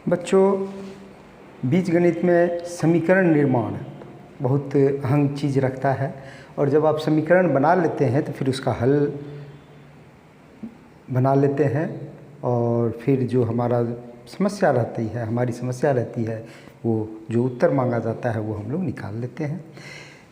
बच्चों, बीजगणित में समीकरण निर्माण बहुत अहम चीज़ रखता है और जब आप समीकरण बना लेते हैं तो फिर उसका हल बना लेते हैं और फिर जो हमारा समस्या रहती है, हमारी समस्या रहती है, वो जो उत्तर मांगा जाता है वो हम लोग निकाल लेते हैं।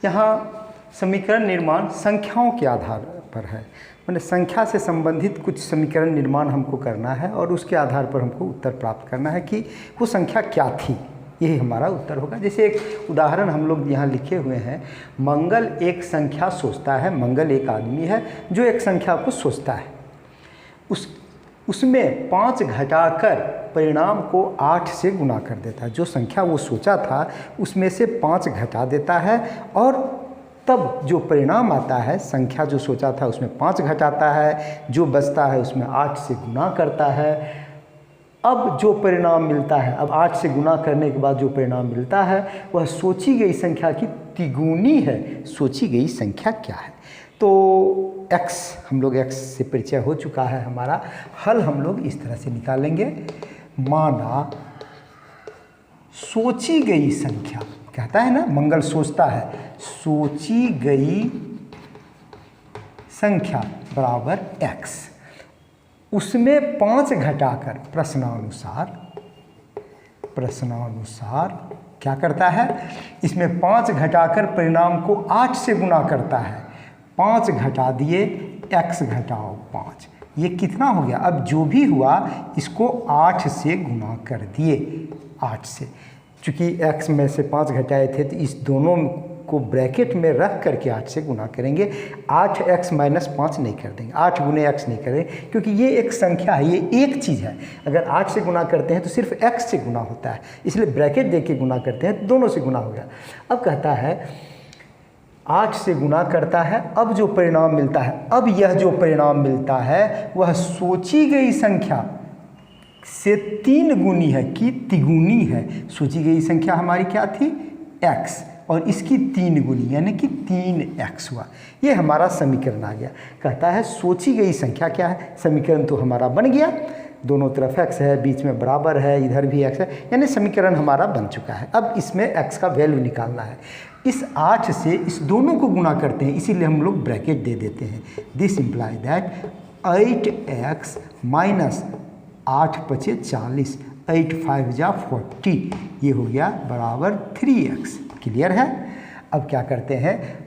यहाँ समीकरण निर्माण संख्याओं के आधार पर है, मैंने संख्या से संबंधित कुछ समीकरण निर्माण हमको करना है और उसके आधार पर हमको उत्तर प्राप्त करना है कि वो संख्या क्या थी, यही हमारा उत्तर होगा। जैसे एक उदाहरण हम लोग यहाँ लिखे हुए हैं, मंगल एक संख्या सोचता है। मंगल एक आदमी है जो एक संख्या को सोचता है, उसमें 5 घटाकर परिणाम को 8 से गुना कर देता है। जो संख्या वो सोचा था उसमें से 5 घटा देता है और तब जो परिणाम आता है, संख्या जो सोचा था उसमें 5 घटाता है, जो बचता है उसमें 8 से गुना करता है। अब जो परिणाम मिलता है, अब 8 से गुना करने के बाद जो परिणाम मिलता है वह सोची गई संख्या की तिगुनी है। सोची गई संख्या क्या है? तो x, हम लोग x से परिचय हो चुका है। हमारा हल हम लोग इस तरह से निकालेंगे। माना सोची गई संख्या, कहता है ना मंगल सोचता है, सोची गई संख्या बराबर x, उसमें 5 घटाकर प्रश्नानुसार क्या करता है, इसमें 5 घटाकर परिणाम को 8 से गुना करता है। 5 घटा दिए, x घटाओ 5, ये कितना हो गया? अब जो भी हुआ इसको 8 से गुना कर दिए, 8 से। चूँकि x में से 5 घटाए थे तो इस दोनों को ब्रैकेट में रख करके 8 से गुना करेंगे। 8x माइनस 5 नहीं कर देंगे, 8 गुने x नहीं करेंगे, क्योंकि ये एक संख्या है, ये एक चीज़ है। अगर 8 से गुना करते हैं तो सिर्फ x से गुना होता है, इसलिए ब्रैकेट दे के गुना करते हैं तो दोनों से गुना हो गया। अब कहता है 8 से गुना करता है, अब जो परिणाम मिलता है, अब यह जो परिणाम मिलता है वह सोची गई संख्या से 3 गुनी है कि तिगुनी है। सोची गई संख्या हमारी क्या थी? x, और इसकी 3 गुनी यानी कि 3x हुआ। ये हमारा समीकरण आ गया। कहता है सोची गई संख्या क्या है? समीकरण तो हमारा बन गया, दोनों तरफ x है, बीच में बराबर है, इधर भी x है, यानी समीकरण हमारा बन चुका है। अब इसमें x का वैल्यू निकालना है। इस 8 से इस दोनों को गुना करते हैं, इसीलिए हम लोग ब्रैकेट दे देते हैं। This imply that 8x minus 8 पचे 40, 8 5 जा 40, ये हो गया बराबर 3x। क्लियर है? अब क्या करते हैं,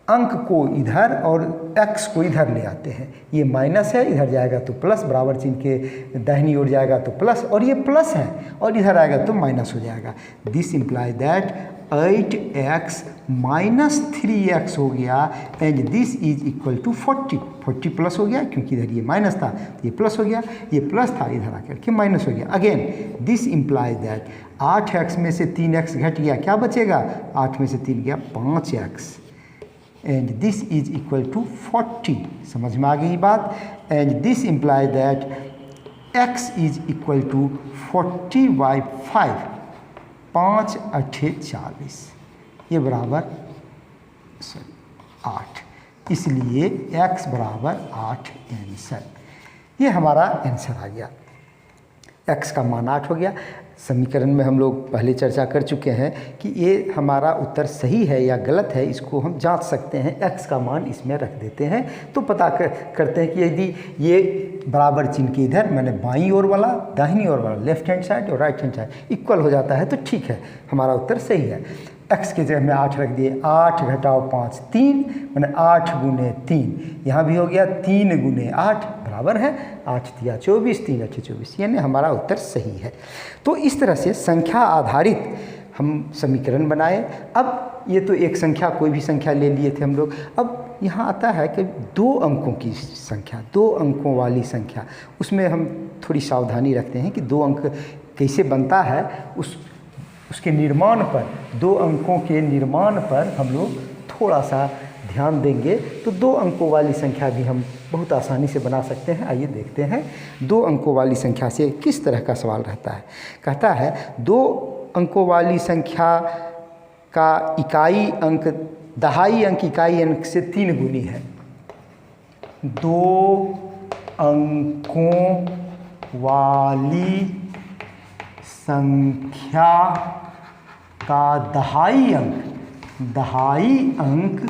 अंक को इधर और x को इधर ले आते हैं। ये माइनस है, इधर जाएगा तो प्लस, बराबर चिन्ह के दाहिनी ओर जाएगा तो प्लस, और ये प्लस है और इधर आएगा तो माइनस हो जाएगा। This imply that 8x minus 3x हो गया and this is equal to 40। 40 plus हो गया क्योंकि इधर ये माइनस था, ये प्लस हो गया, ये प्लस था, इधर आकर के माइनस हो गया। Again this imply that 8x में से 3x घट गया, क्या बचेगा? 8 में से 3 गया 5x and this is equal to 40। समझ में आ गई बात? And this imply that x is equal to 40/5, 5 8 40, ये बराबर 8, इसलिए x बराबर 8 आंसर। ये हमारा आंसर आ गया। x का मान 8 हो गया। समीकरण में हम लोग पहले चर्चा कर चुके हैं कि ये हमारा उत्तर सही है या गलत है, इसको हम जांच सकते हैं। x का मान इसमें रख देते हैं तो पता करते हैं कि यदि ये बराबर चिन्ह के इधर, मैंने बाईं ओर वाला, दाहिनी ओर वाला, लेफ्ट हैंड साइड और राइट हैंड साइड इक्वल हो जाता है तो ठीक है, हमारा उत्तर सही है। x की जगह में 8 रख दिए, 8 घटाओ 5 3, मैंने 8 गुने 3, यहाँ भी हो गया 3 गुने 8 बराबर है 8 दिया 24, 3 8 24, यानी हमारा उत्तर सही है। तो इस तरह से संख्या आधारित हम समीकरण बनाए। अब ये तो एक संख्या, कोई भी संख्या ले लिए थे हम लोग। अब यहाँ आता है कि 2 अंकों की संख्या, 2 अंकों वाली संख्या, उसमें हम थोड़ी सावधानी रखते हैं कि 2 अंक कैसे बनता है, उसके निर्माण पर, 2 अंकों के निर्माण पर हम लोग थोड़ा सा ध्यान देंगे तो 2 अंकों वाली संख्या भी हम बहुत आसानी से बना सकते हैं। आइए देखते हैं 2 अंकों वाली संख्या से किस तरह का सवाल रहता है। कहता है 2 अंकों वाली संख्या का इकाई अंक, दहाई अंक इकाई अंक से 3 गुनी है। 2 अंकों वाली संख्या का दहाई अंक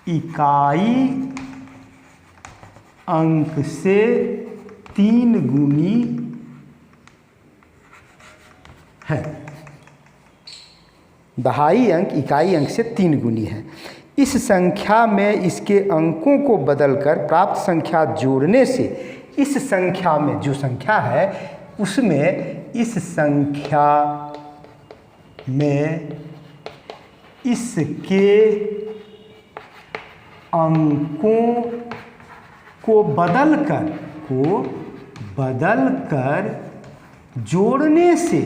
इकाई अंक से 3 गुनी है। दहाई अंक इकाई अंक से 3 गुनी है। इस संख्या में इसके अंकों को बदलकर प्राप्त संख्या जोड़ने से इस संख्या में जो संख्या है उसमें इस संख्या में इसके अंकों को बदलकर जोड़ने से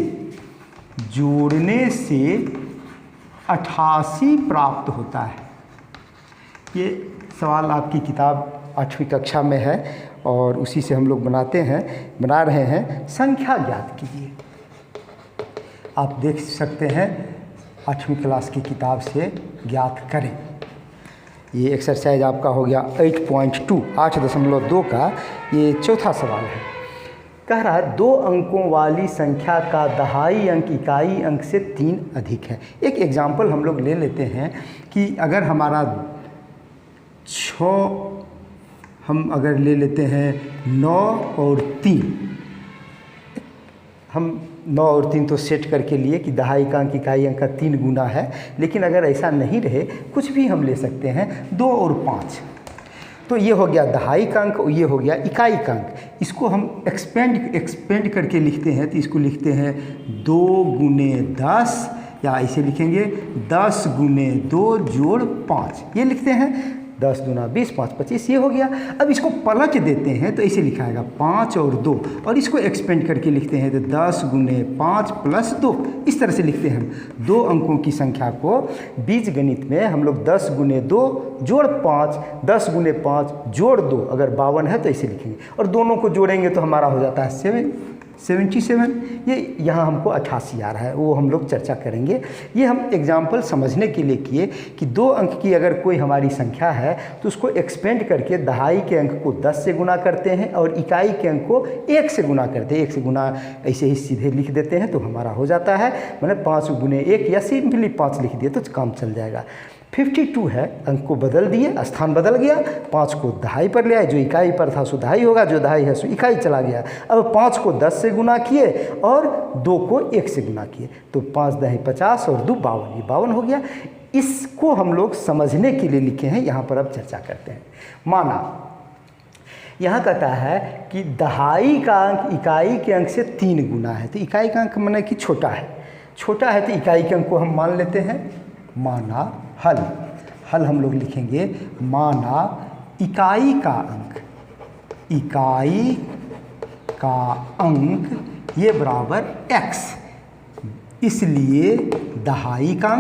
88 प्राप्त होता है। ये सवाल आपकी किताब 8वीं कक्षा में है और उसी से हम लोग बना रहे हैं। संख्या ज्ञात कीजिए। आप देख सकते हैं 8वीं क्लास की किताब से ज्ञात करें। ये एक्सरसाइज आपका हो गया 8.2 8.2 का ये चौथा सवाल है। कह रहा है 2 अंकों वाली संख्या का दहाई अंक इकाई अंक से 3 अधिक है। एक एग्जाम्पल हम लोग ले लेते हैं कि अगर हमारा 6 हम अगर ले लेते हैं 9 और 3, हम 9 और 3 तो सेट करके लिए कि दहाई का अंक इकाई अंक का 3 गुना है, लेकिन अगर ऐसा नहीं रहे कुछ भी हम ले सकते हैं 2 और 5, तो ये हो गया दहाई का अंक और ये हो गया इकाई का अंक। इसको हम एक्सपेंड करके लिखते हैं तो इसको लिखते हैं 2 गुने 10 या ऐसे लिखेंगे 10 गुने 2 जोड़ 5, ये लिखते हैं 10 दूना 20 5 25, ये हो गया। अब इसको पलट देते हैं तो ऐसे लिखाएगा 5 और 2 और इसको एक्सपेंड करके लिखते हैं तो 10 गुने 5 प्लस 2, इस तरह से लिखते हैं हम 2 अंकों की संख्या को। बीज गणित में हम लोग 10 गुने 2 जोड़ 5, 10 गुने 5 जोड़ 2, अगर 52 है तो ऐसे लिखेंगे और दोनों को जोड़ेंगे तो हमारा हो जाता है 77। ये यहाँ हमको 88 आ रहा है, वो हम लोग चर्चा करेंगे। ये हम एग्जाम्पल समझने के लिए किए कि 2 अंक की अगर कोई हमारी संख्या है तो उसको एक्सपेंड करके दहाई के अंक को 10 से गुना करते हैं और इकाई के अंक को 1 से गुना करते हैं। 1 से गुना ऐसे ही सीधे लिख देते हैं तो हमारा हो जाता है, मतलब 5 गुने 1 या सिंपली 5 लिख दिए तो काम चल जाएगा। 52 है, अंक को बदल दिए, स्थान बदल गया, 5 को दहाई पर ले आए, जो इकाई पर था सो दहाई होगा, जो दहाई है सो इकाई चला गया। अब 5 को 10 से गुना किए और 2 को 1 से गुना किए तो 5 दहाई 50 और 2 52, ये 52 हो गया। इसको हम लोग समझने के लिए लिखे हैं, यहाँ पर अब चर्चा करते हैं। माना यहाँ कहता है कि दहाई का अंक इकाई के अंक से 3 गुना है, तो इकाई का अंक माने कि छोटा है तो इकाई के अंक को हम मान लेते हैं। माना हल हम लोग लिखेंगे, माना इकाई का अंक ये बराबर x, इसलिए दहाई का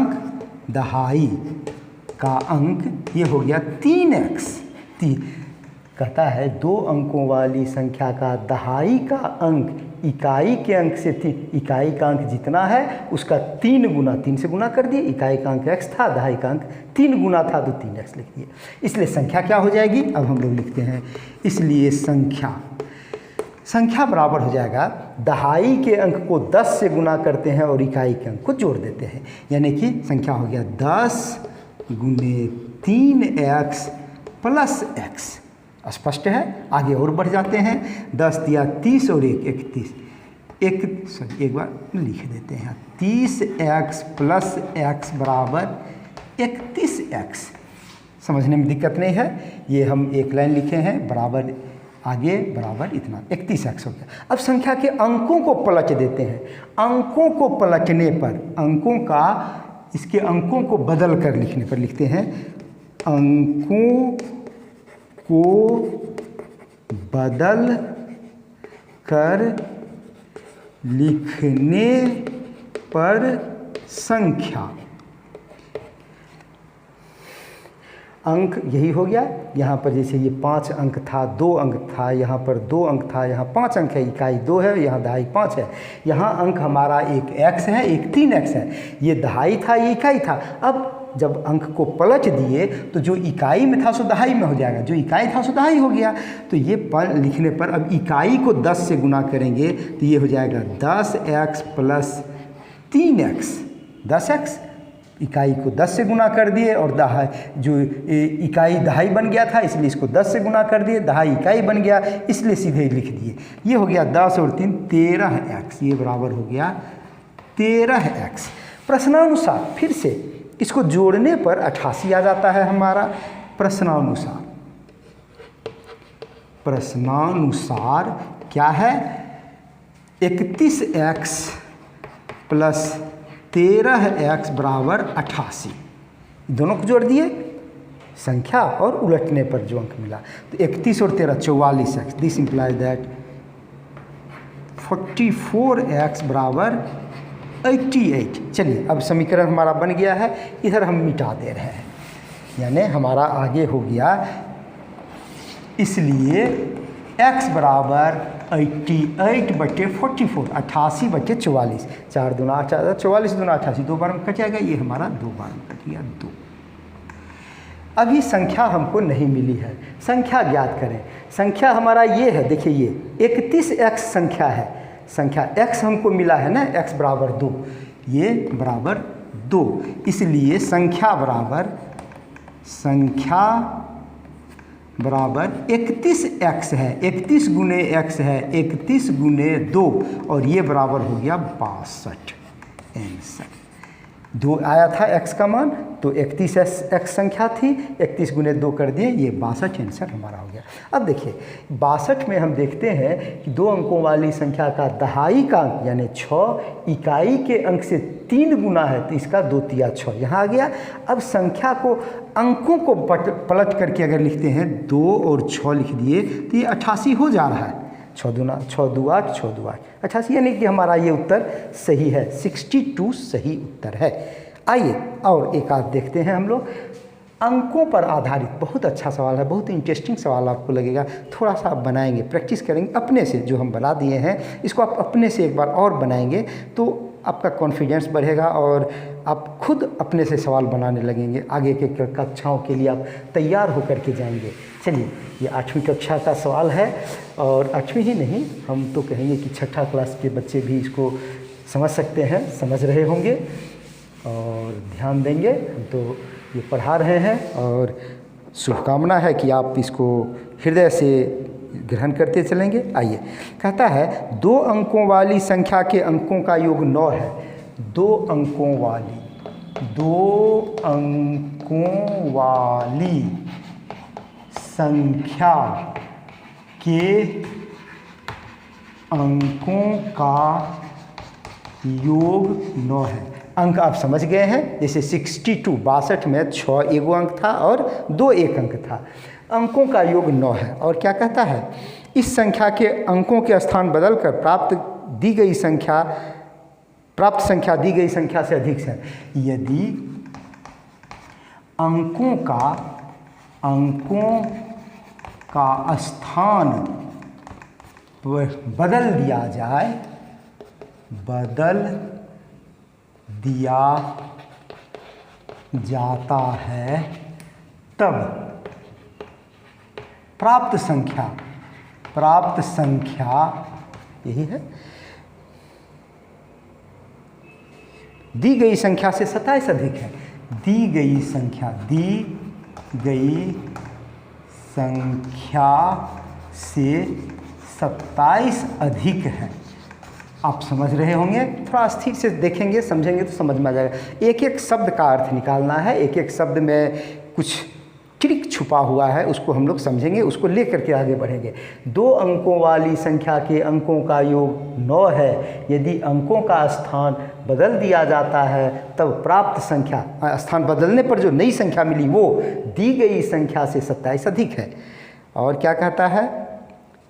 अंक ये हो गया 3x। कहता है 2 अंकों वाली संख्या का दहाई का अंक इकाई के अंक से 3, इकाई का अंक जितना है उसका 3 गुना, 3 से गुना कर दिए। इकाई का अंक x था, दहाई का अंक 3 गुना था तो 3x लिख दिए। इसलिए संख्या क्या हो जाएगी, अब हम लोग लिखते हैं, इसलिए संख्या बराबर हो जाएगा दहाई के अंक को 10 से गुना करते हैं और इकाई के अंक को जोड़ देते हैं, यानी कि संख्या हो गया 10 गुने 3x प्लस x। स्पष्ट है, आगे और बढ़ जाते हैं। 10 दिया 30 और 1 31, एक बार लिख देते हैं 30x प्लस x बराबर 31x। समझने में दिक्कत नहीं है, ये हम एक लाइन लिखे हैं, बराबर आगे बराबर इतना 31x हो गया। अब संख्या के अंकों को पलट देते हैं। अंकों को पलटने पर इसके अंकों को बदल कर लिखने पर लिखते हैं, अंकों को बदल कर लिखने पर संख्या, अंक यही हो गया। यहाँ पर जैसे ये 5 अंक था, 2 अंक था, यहाँ पर 2 अंक था, यहाँ 5 अंक है, इकाई 2 है, यहाँ दहाई 5 है। यहाँ अंक हमारा एक x है, एक 3x है, ये दहाई था, ये इकाई था। अब जब अंक को पलट दिए तो जो इकाई में था सो दहाई में हो जाएगा, जो इकाई था सो दहाई हो गया। तो ये लिखने पर अब इकाई को 10 से गुना करेंगे तो ये हो जाएगा 10x प्लस 3x। 10x इकाई को 10 से गुना कर दिए और दहाई, जो इकाई दहाई बन गया था इसलिए इसको 10 से गुना कर दिए, दहाई इकाई बन गया इसलिए सीधे लिख दिए। ये हो गया 10 और 3 13x, ये बराबर हो गया 13x। प्रश्नानुसार फिर से इसको जोड़ने पर 88 आ जाता है हमारा। प्रश्नानुसार क्या है? 31x प्लस 13x बराबर 88। दोनों को जोड़ दिए संख्या और उलटने पर जो अंक मिला तो 31 और 13 44x। This implies that 44x बराबर 88। चलिए अब समीकरण हमारा बन गया है, इधर हम मिटा दे रहे हैं, यानी हमारा आगे हो गया। इसलिए x बराबर 88/44, 88/44। 4 दूना 8, 44 दूना 88, 2 बार में कट जाएगा। ये हमारा 2 बार में कट गया 2। अभी संख्या हमको नहीं मिली है, संख्या ज्ञात करें। संख्या हमारा ये है, देखिए ये 31x संख्या है, संख्या x हमको मिला है ना, x बराबर 2, ये बराबर 2। इसलिए संख्या बराबर 31x है, 31 गुने x है, 31 गुने 2 और ये बराबर हो गया 62। आंसर 2 आया था x का मान, तो 31x संख्या थी, 31 गुने 2 कर दिए, ये 62 आंसर हमारा हो गया। अब देखिए 62 में हम देखते हैं कि 2 अंकों वाली संख्या का दहाई का अंक यानी 6 इकाई के अंक से 3 गुना है, तो इसका 2 तिया 6 यहाँ आ गया। अब संख्या को अंकों को पलट करके अगर लिखते हैं 2 और 6 लिख दिए तो ये 88 हो जा रहा है। 6 दूना 6 2 8, 6 2 8 88, यानी कि हमारा ये उत्तर सही है, 62 सही उत्तर है। आइए और एक आध देखते हैं हम लोग। अंकों पर आधारित बहुत अच्छा सवाल है, बहुत इंटरेस्टिंग सवाल आपको लगेगा। थोड़ा सा आप बनाएंगे, प्रैक्टिस करेंगे अपने से, जो हम बना दिए हैं इसको आप अपने से एक बार और बनाएंगे तो आपका कॉन्फिडेंस बढ़ेगा और आप खुद अपने से सवाल बनाने लगेंगे। आगे के कक्षाओं के लिए आप तैयार होकर के जाएंगे। चलिए ये 8वीं कक्षा का सवाल है, और 8वीं ही नहीं, हम तो कहेंगे कि 6ठा क्लास के बच्चे भी इसको समझ सकते हैं, समझ रहे होंगे और ध्यान देंगे। हम तो ये पढ़ा रहे हैं और शुभकामना है कि आप इसको हृदय से ग्रहण करते चलेंगे। आइए, कहता है 2 अंकों वाली संख्या के अंकों का योग 9 है। 2 अंकों वाली संख्या के अंकों का योग 9 है। अंक आप समझ गए हैं, जैसे 62 62 में 6 एगो अंक था और 2 एक अंक था। अंकों का योग 9 है और क्या कहता है, इस संख्या के अंकों के स्थान बदलकर प्राप्त दी गई संख्या दी गई संख्या से अधिक है। यदि अंकों का स्थान बदल दिया जाता है तब प्राप्त संख्या यही है, दी गई संख्या से 27 अधिक है। दी गई संख्या से 27 अधिक है। आप समझ रहे होंगे, थोड़ा स्थिर से देखेंगे समझेंगे तो समझ में आ जाएगा। एक एक शब्द का अर्थ निकालना है, एक एक शब्द में कुछ ट्रिक छुपा हुआ है, उसको हम लोग समझेंगे, उसको लेकर के आगे बढ़ेंगे। 2 अंकों वाली संख्या के अंकों का योग 9 है। यदि अंकों का स्थान बदल दिया जाता है तब प्राप्त संख्या, स्थान बदलने पर जो नई संख्या मिली वो दी गई संख्या से 27 अधिक है। और क्या कहता है,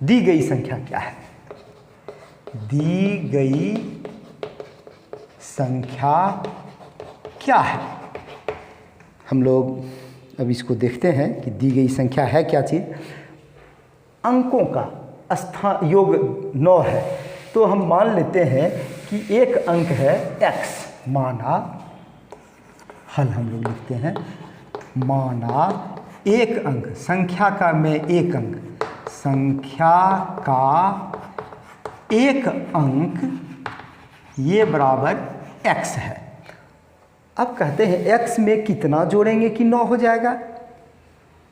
दी गई संख्या क्या है? दी गई संख्या क्या है? हम लोग अब इसको देखते हैं कि दी गई संख्या है क्या चीज़। अंकों का स्थान योग 9 है, तो हम मान लेते हैं कि एक अंक है x, माना हल हम लोग लिखते हैं। माना एक अंक, संख्या का में एक अंक, संख्या का एक अंक ये बराबर x है। अब कहते हैं x में कितना जोड़ेंगे कि 9 हो जाएगा।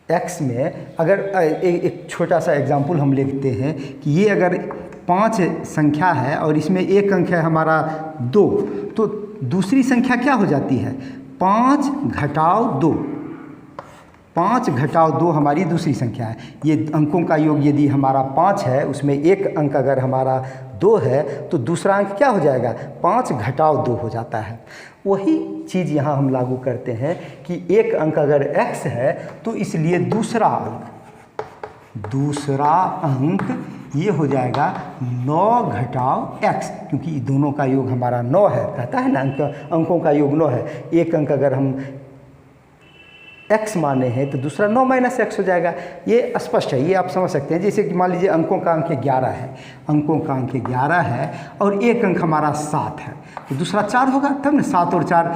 x में अगर एक छोटा सा एग्जाम्पल हम लिखते हैं कि ये अगर 5 संख्या है और इसमें एक अंक है हमारा 2, तो दूसरी संख्या क्या हो जाती है? 5 घटाओ 2। 5 घटाओ 2 हमारी दूसरी संख्या है। ये अंकों का योग यदि हमारा 5 है, उसमें एक अंक अगर हमारा 2 है, तो दूसरा अंक क्या हो जाएगा? 5 घटाओ 2 हो जाता है। वही चीज़ यहाँ हम लागू करते हैं कि एक अंक अगर x है तो इसलिए दूसरा अंक ये हो जाएगा 9 घटाओ x, क्योंकि दोनों का योग हमारा 9 है। कहता है ना अंकों का योग 9 है। एक अंक अगर हम x माने हैं तो दूसरा 9 माइनस x हो जाएगा। ये स्पष्ट है, ये आप समझ सकते हैं। जैसे कि मान लीजिए अंकों का अंक 11 है, अंकों का अंक 11 है और एक अंक हमारा 7 है, तो दूसरा 4 होगा, तब ना 7 और 4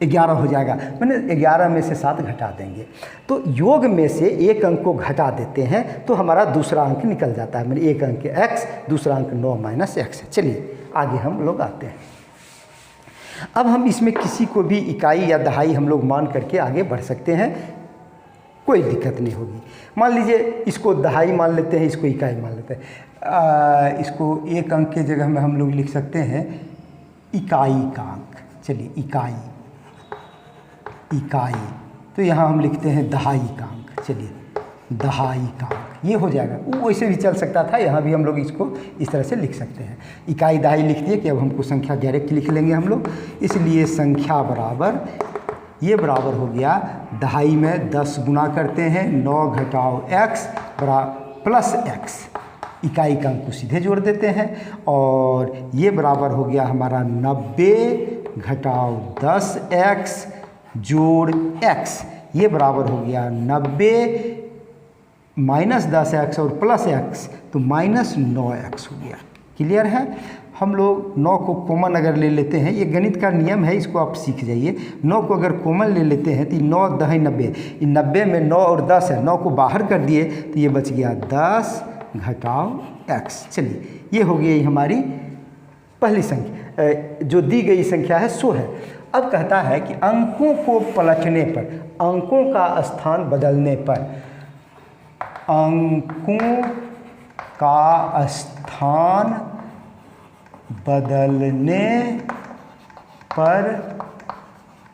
11 हो जाएगा। मैंने 11 में से 7 घटा देंगे, तो योग में से एक अंक को घटा देते हैं तो हमारा दूसरा अंक निकल जाता है। मैंने एक अंक x, दूसरा अंक 9 माइनस x है। चलिए आगे हम लोग आते हैं। अब हम इसमें किसी को भी इकाई या दहाई हम लोग मान करके आगे बढ़ सकते हैं, कोई दिक्कत नहीं होगी। मान लीजिए इसको दहाई मान लेते हैं, इसको इकाई मान लेते हैं। इसको एक अंक के जगह में हम लोग लिख सकते हैं इकाई का अंक। चलिए इकाई, तो यहाँ हम लिखते हैं दहाई का अंक। चलिए दहाई का अंक ये हो जाएगा। वो वैसे भी चल सकता था, यहाँ भी हम लोग इसको इस तरह से लिख सकते हैं। इकाई दहाई लिख दिए कि अब हमको संख्या डायरेक्ट लिख लेंगे हम लोग। इसलिए संख्या बराबर ये बराबर हो गया, दहाई में 10 गुना करते हैं, 9 घटाओ x प्लस x, इकाई का अंक को सीधे जोड़ देते हैं, और ये बराबर हो गया हमारा 90 घटाओ 10x जोड़ x। ये बराबर हो गया 90 माइनस 10x और प्लस x, तो माइनस 9x हो गया। क्लियर है? हम लोग 9 को कॉमन अगर ले लेते हैं, ये गणित का नियम है, इसको आप सीख जाइए। 9 को अगर कॉमन ले लेते हैं तो 9 दहाई 90, 90 में 9 और 10 है, 9 को बाहर कर दिए तो ये बच गया 10 घटाओ x। चलिए ये हो गई हमारी पहली संख्या, जो दी गई संख्या है 100 है। अब कहता है कि अंकों को पलटने पर, अंकों का स्थान बदलने पर, अंकों का स्थान बदलने पर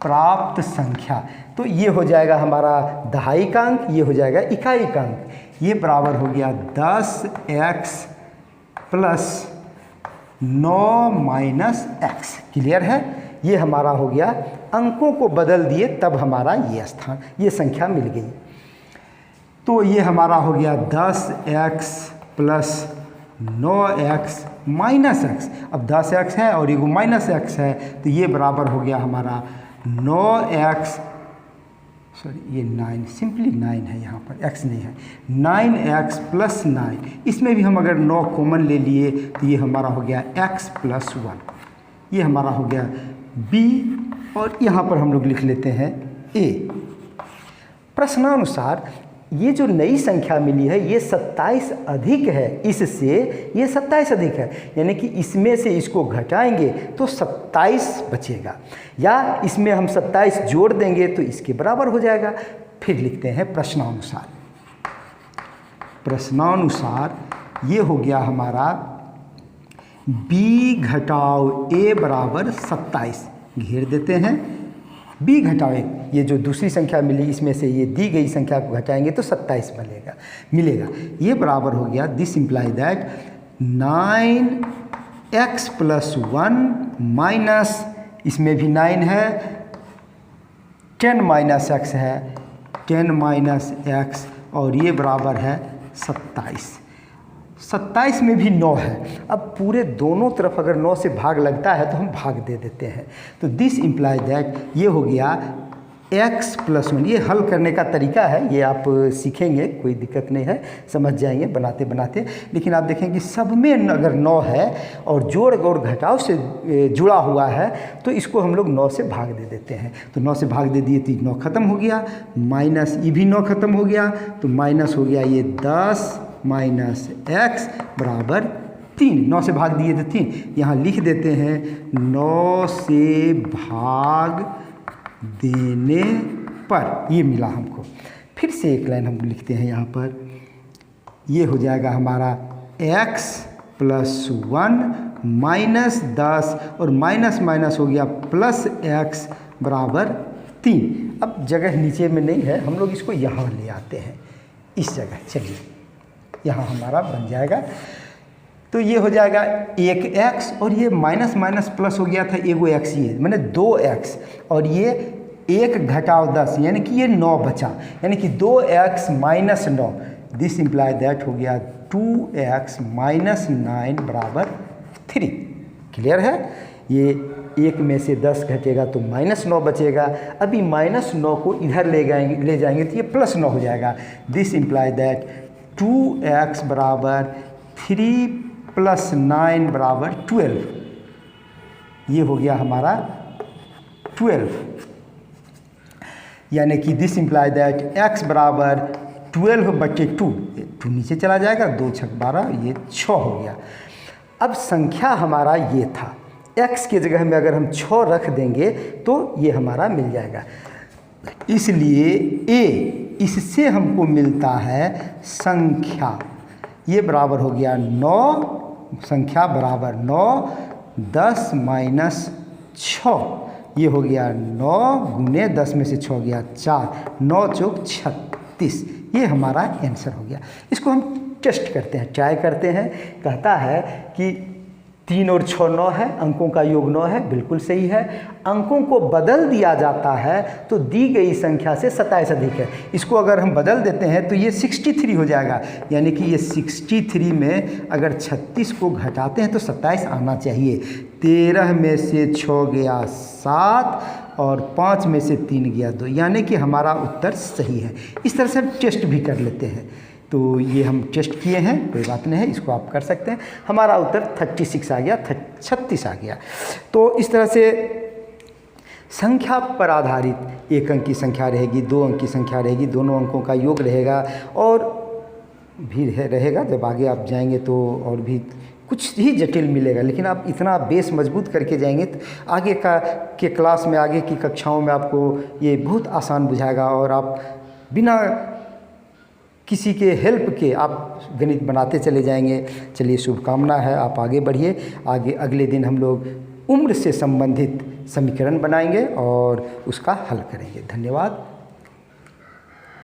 प्राप्त संख्या, तो ये हो जाएगा हमारा दहाई का अंक, ये हो जाएगा इकाई का अंक। ये बराबर हो गया 10x plus 9 minus x। Clear है? ये हमारा हो गया, अंकों को बदल दिए तब हमारा ये स्थान, ये संख्या मिल गई। तो ये हमारा हो गया 10x plus 9x minus x। अब 10x है और एगो माइनस x है, तो ये बराबर हो गया हमारा 9x, सॉरी ये 9, सिंपली 9 है, यहाँ पर x नहीं है, 9x प्लस 9। इसमें भी हम अगर 9 कॉमन ले लिए तो ये हमारा हो गया x प्लस 1। ये हमारा हो गया b, और यहाँ पर हम लोग लिख लेते हैं a। प्रश्नानुसार ये जो नई संख्या मिली है ये 27 अधिक है, इससे ये 27 अधिक है, यानी कि इसमें से इसको घटाएंगे तो 27 बचेगा, या इसमें हम 27 जोड़ देंगे तो इसके बराबर हो जाएगा। फिर लिखते हैं प्रश्नानुसार। प्रश्नानुसार ये हो गया हमारा b घटाओ a बराबर 27, घेर देते हैं। b घटाओ a, ये जो दूसरी संख्या मिली इसमें से ये दी गई संख्या को घटाएंगे तो 27 मिलेगा। ये बराबर हो गया, this imply that 9x plus 1 minus, इसमें भी 9 है, 10 माइनस x है, 10 माइनस x, और ये बराबर है 27। 27 में भी 9 है। अब पूरे दोनों तरफ अगर 9 से भाग लगता है तो हम भाग दे देते हैं। तो दिस इम्प्लाई दैट ये हो गया x प्लस 1, ये हल करने का तरीका है, ये आप सीखेंगे, कोई दिक्कत नहीं है, समझ जाएंगे बनाते बनाते। लेकिन आप देखें कि सब में अगर 9 है और जोड़ और घटाव से जुड़ा हुआ है तो इसको हम लोग 9 से भाग दे देते हैं। तो 9 से भाग दे दिए तो 9 खत्म हो गया, माइनस ये भी 9 खत्म हो गया, तो माइनस हो गया ये 10 माइनस x बराबर 3। 9 से भाग दिए तो 3, यहाँ लिख देते हैं 9 से भाग देने पर ये मिला हमको। फिर से एक लाइन हम लिखते हैं यहाँ पर, ये हो जाएगा हमारा x प्लस 1 माइनस 10 और माइनस माइनस हो गया प्लस x बराबर 3। अब जगह नीचे में नहीं है, हम लोग इसको यहाँ ले आते हैं, इस जगह। चलिए यहाँ हमारा बन जाएगा, तो ये हो जाएगा 1x और ये माइनस माइनस प्लस हो गया था एगो x, ये मैंने 2x और ये 1 घटाव 10 यानी कि ये 9 बचा, यानी कि 2x minus 9। This imply that हो गया 2x माइनस 9 बराबर 3। क्लियर है? ये 1 में से 10 घटेगा तो माइनस 9 बचेगा। अभी माइनस 9 को इधर ले जाएंगे तो ये प्लस 9 हो जाएगा। दिस इम्प्लाई दैट 2x बराबर 3 प्लस 9 बराबर 12। ये हो गया हमारा 12, यानी कि दिस इम्प्लाई दैट x बराबर 12/2 नीचे चला जाएगा, 2 छक 12, ये 6 हो गया। अब संख्या हमारा ये था, x के जगह में अगर हम 6 रख देंगे तो ये हमारा मिल जाएगा। इसलिए a, इससे हमको मिलता है संख्या, ये बराबर हो गया 9, संख्या बराबर 9 10 माइनस 6, ये हो गया 9 गुने 10 में से 6 गया 4, 9 चौक 36, ये हमारा आंसर हो गया। इसको हम टेस्ट करते हैं, ट्राई करते हैं। कहता है कि 3 और 6 9 है, अंकों का योग 9 है, बिल्कुल सही है। अंकों को बदल दिया जाता है तो दी गई संख्या से 27 अधिक है। इसको अगर हम बदल देते हैं तो ये 63 हो जाएगा, यानी कि ये 63 में अगर 36 को घटाते हैं तो 27 आना चाहिए। 13 में से 6 गया 7 और 5 में से 3 गया 2, यानी कि हमारा उत्तर सही है। इस तरह से हम टेस्ट भी कर लेते हैं। तो ये हम टेस्ट किए हैं, कोई बात नहीं है, इसको आप कर सकते हैं। हमारा उत्तर 36 आ गया, 36 आ गया। तो इस तरह से संख्या पर आधारित 1 अंक की संख्या रहेगी, 2 अंक की संख्या रहेगी, दोनों अंकों का योग रहेगा और भी रहेगा। जब आगे आप जाएंगे तो और भी कुछ ही जटिल मिलेगा, लेकिन आप इतना बेस मजबूत करके जाएंगे तो आगे के क्लास में, आगे की कक्षाओं में आपको ये बहुत आसान बुझाएगा और आप बिना किसी के हेल्प के आप गणित बनाते चले जाएंगे। चलिए, शुभकामना है, आप आगे बढ़िए। आगे अगले दिन हम लोग उम्र से संबंधित समीकरण बनाएंगे और उसका हल करेंगे। धन्यवाद।